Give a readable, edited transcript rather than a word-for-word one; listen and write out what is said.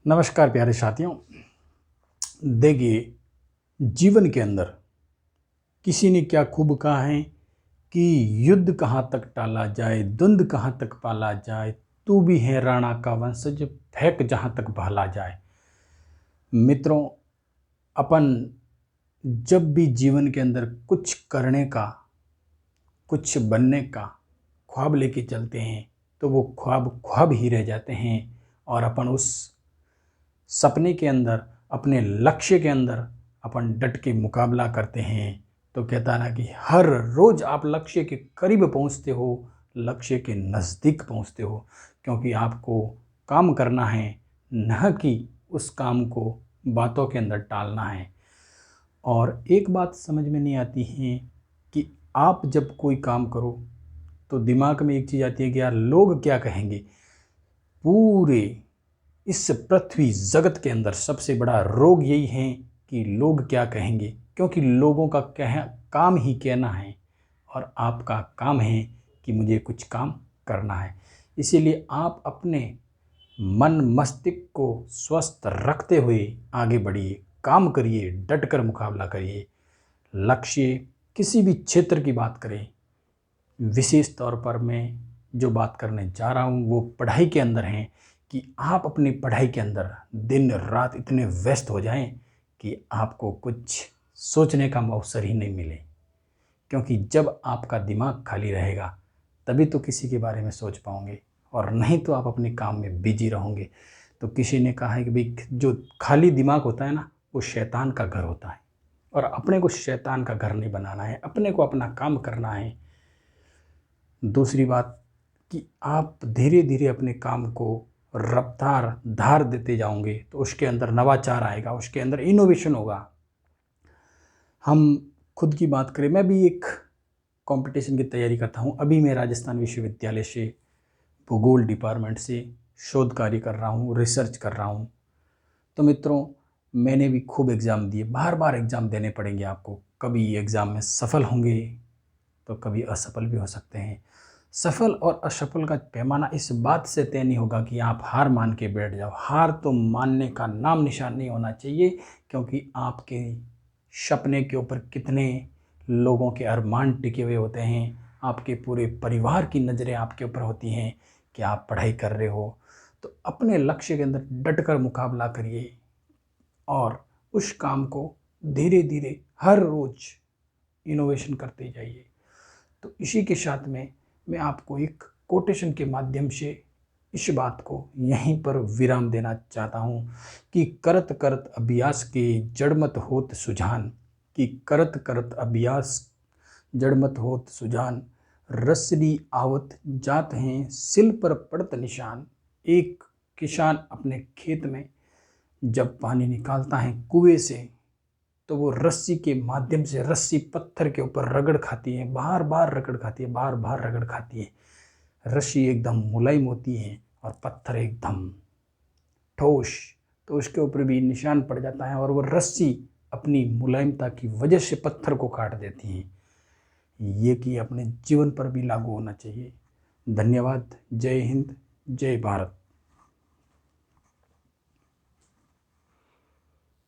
नमस्कार प्यारे साथियों। देखिए, जीवन के अंदर किसी ने क्या खूब कहा है कि युद्ध कहाँ तक टाला जाए, द्वंद कहाँ तक पाला जाए, तू भी है राणा का वंशज, फेंक जहाँ तक भाला जाए। मित्रों, अपन जब भी जीवन के अंदर कुछ करने का, कुछ बनने का ख्वाब लेके चलते हैं तो वो ख्वाब ख्वाब ही रह जाते हैं और अपन उस सपने के अंदर, अपने लक्ष्य के अंदर अपन डट के मुकाबला करते हैं। तो कहता ना कि हर रोज़ आप लक्ष्य के करीब पहुंचते हो, लक्ष्य के नज़दीक पहुंचते हो, क्योंकि आपको काम करना है, न कि उस काम को बातों के अंदर टालना है। और एक बात समझ में नहीं आती है कि आप जब कोई काम करो तो दिमाग में एक चीज़ आती है कि यार लोग क्या कहेंगे। पूरे इस पृथ्वी जगत के अंदर सबसे बड़ा रोग यही है कि लोग क्या कहेंगे, क्योंकि लोगों का काम ही कहना है और आपका काम है कि मुझे कुछ काम करना है। इसीलिए आप अपने मन मस्तिष्क को स्वस्थ रखते हुए आगे बढ़िए, काम करिए, डट कर मुकाबला करिए। लक्ष्य किसी भी क्षेत्र की बात करें, विशेष तौर पर मैं जो बात करने जा रहा हूँ वो पढ़ाई के अंदर है कि आप अपनी पढ़ाई के अंदर दिन रात इतने व्यस्त हो जाएं कि आपको कुछ सोचने का अवसर ही नहीं मिले। क्योंकि जब आपका दिमाग खाली रहेगा तभी तो किसी के बारे में सोच पाओगे, और नहीं तो आप अपने काम में बिजी रहोगे। तो किसी ने कहा है कि भाई जो खाली दिमाग होता है ना, वो शैतान का घर होता है, और अपने को शैतान का घर नहीं बनाना है, अपने को अपना काम करना है। दूसरी बात कि आप धीरे धीरे अपने काम को रफ्तार धार देते जाओगे तो उसके अंदर नवाचार आएगा, उसके अंदर इनोवेशन होगा। हम खुद की बात करें, मैं भी एक कंपटीशन की तैयारी करता हूँ। अभी मैं राजस्थान विश्वविद्यालय से भूगोल डिपार्टमेंट से शोध कार्य कर रहा हूँ, रिसर्च कर रहा हूँ। तो मित्रों, मैंने भी खूब एग्ज़ाम दिए, बार बार एग्ज़ाम देने पड़ेंगे आपको। कभी एग्ज़ाम में सफल होंगे तो कभी असफल भी हो सकते हैं। सफल और असफल का पैमाना इस बात से तय नहीं होगा कि आप हार मान के बैठ जाओ। हार तो मानने का नाम निशान नहीं होना चाहिए, क्योंकि आपके सपने के ऊपर कितने लोगों के अरमान टिके हुए होते हैं। आपके पूरे परिवार की नज़रें आपके ऊपर होती हैं कि आप पढ़ाई कर रहे हो। तो अपने लक्ष्य के अंदर डट कर मुकाबला करिए और उस काम को धीरे धीरे हर रोज़ इनोवेशन करते जाइए। तो इसी के साथ में मैं आपको एक कोटेशन के माध्यम से इस बात को यहीं पर विराम देना चाहता हूँ कि करत करत अभ्यास के जड़मत होत सुजान, कि करत करत अभ्यास जड़मत होत सुजान, रसली आवत जात हैं सिल पर पड़त निशान। एक किसान अपने खेत में जब पानी निकालता है कुएं से, तो वो रस्सी के माध्यम से, रस्सी पत्थर के ऊपर रगड़ खाती है, बार बार रगड़ खाती है, बार बार रगड़ खाती है। रस्सी एकदम मुलायम होती है और पत्थर एकदम ठोस, तो उसके ऊपर भी निशान पड़ जाता है और वो रस्सी अपनी मुलायमता की वजह से पत्थर को काट देती है। ये कि अपने जीवन पर भी लागू होना चाहिए। धन्यवाद। जय हिंद, जय भारत।